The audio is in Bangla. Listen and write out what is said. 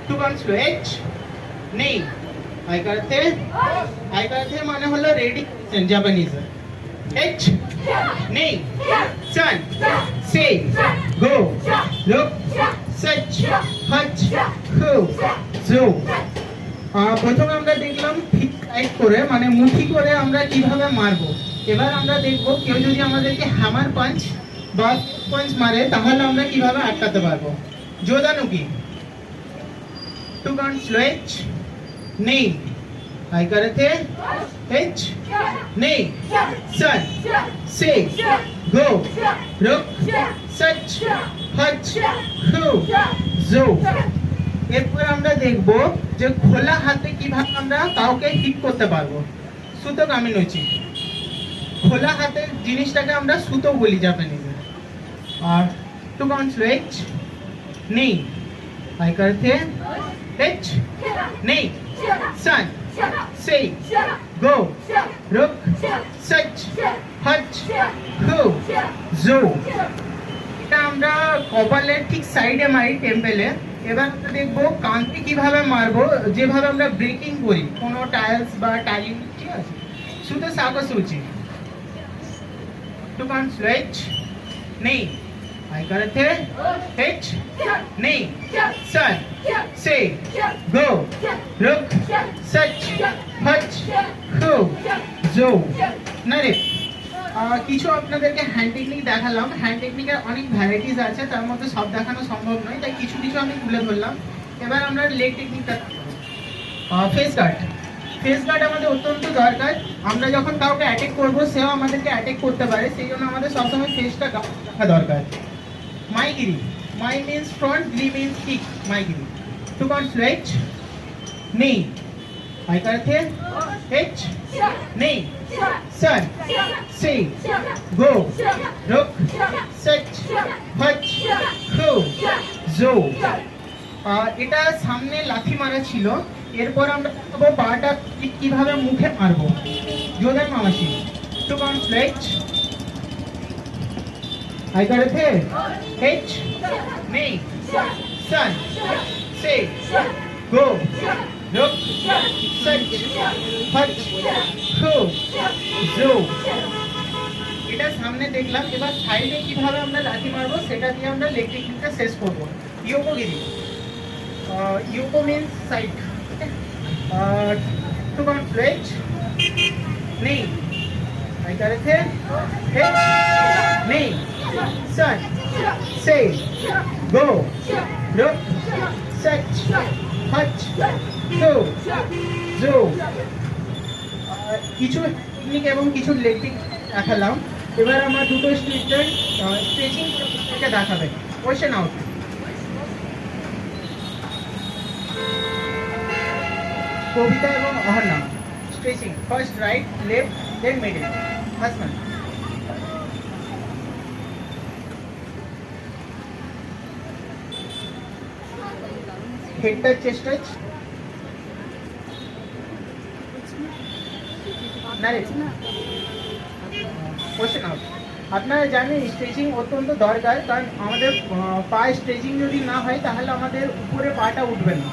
টু কাউন্ট স্লো এইচ নেই আই करते মানে হলো রেডি জাপানিজ এইচ নেই সান সে গো লুক সাচ হাচ হু জো প্রথমে আমরা দেখলাম ঠিক টাইট করে মানে মুঠি করে আমরা কিভাবে মারবো। এবার আমরা দেখব কেউ যদি আমাদেরকে হ্যামার পাঞ্চ বা পাঞ্চ মারে তাহলে আমরা কিভাবে আটকাতে পারবো। জোদানুকি টু কাউন্ট স্লো এইচ নেই আই करते এইচ নেই সান সে গো লুক সাচ হাচ হু জো। এরপর আমরা দেখব যে খোলা হাতে কিভাবে আমরা কাউকে হিট করতে পারবো। সুতো কামিনুচি খোলা হাতের জিনিসটাকে আমরা সুতো বলি জাপানিজে। আর টু কাউন্ট স্লো এইচ নেই আই करते এইচ নেই সান সে গো লুক সাচ হাচ হু জো। এটা আমরা কপালের ঠিক সাইডে মারি টেম্পেলে। এবার দেখবো কানকে কিভাবে মারবো যেভাবে আমরা ব্রেকিং করি কোনো টাইলস বা টাইলিং, ঠিক আছে। সুতো সাকাসুচি টু কাউন্ট স্লো এইচ নেই আই करते এইচ নেই সান সে গো লুক সাচ হাচ হু জো। না রে কিছু আপনাদেরকে হ্যান্ড টেকনিক দেখালাম। হ্যান্ড টেকনিকের অনেক ভ্যারাইটিস আছে, তার মধ্যে সব দেখানো সম্ভব নয়, তাই কিছু কিছু আমি তুলে ধরলাম। এবার আমরা লেগ টেকনিকটা ফেস গার্ড। ফেস গার্ড আমাদের অত্যন্ত দরকার। আমরা যখন কাউকে অ্যাটাক করবো সেও আমাদেরকে অ্যাটাক করতে পারে, সেই জন্য আমাদের সবসময় ফেসটা রাখা দরকার। মাইগিরি মাই মিনস ফ্রন্ট, গ্রি মিনস কিক। মাইগিরি টু কাউন্ট স্লো এইচ নেই আই करते এইচ নেই সান সে গো লুক সাচ হাচ হু জো। এটা সামনে লাথি মারা ছিল। এরপর আমরা দেখাবো পাটা কিভাবে মুখে মারবো। জোদান মামাসি টু কাউন্ট স্লো এইচ আই करते এইচ নেই সান সে গো লুক সাচ হাচ হু জো। এটা সামনে দেখলাম। এবার সাইডে কিভাবে আমরা লাথি মারবো সেটা দিয়ে আমরা লেগ টেকনিকটা শেষ করবো। ইয়োকোগিরি ইয়োকো means side. To count slow এইচ নেই আই करते এইচ নেই সান সে গো লুক সাচ হাচ হু জো। কিছু টেকনিক এবং কিছু লেগ টেকনিক দেখালাম। এবার আমরা দুটো স্ট্রেচিং দেখাবে। Question out. কবিতা এবং অহর্ণা stretching first right left then middle. হাসমান হেড টাচ চেস্ট টাচ না রে। Question out. আপনারা জানেন স্ট্রেচিং অত্যন্ত দরকার, কারণ আমাদের পা স্ট্রেচিং যদি না হয় তাহলে আমাদের উপরে পাটা উঠবে না।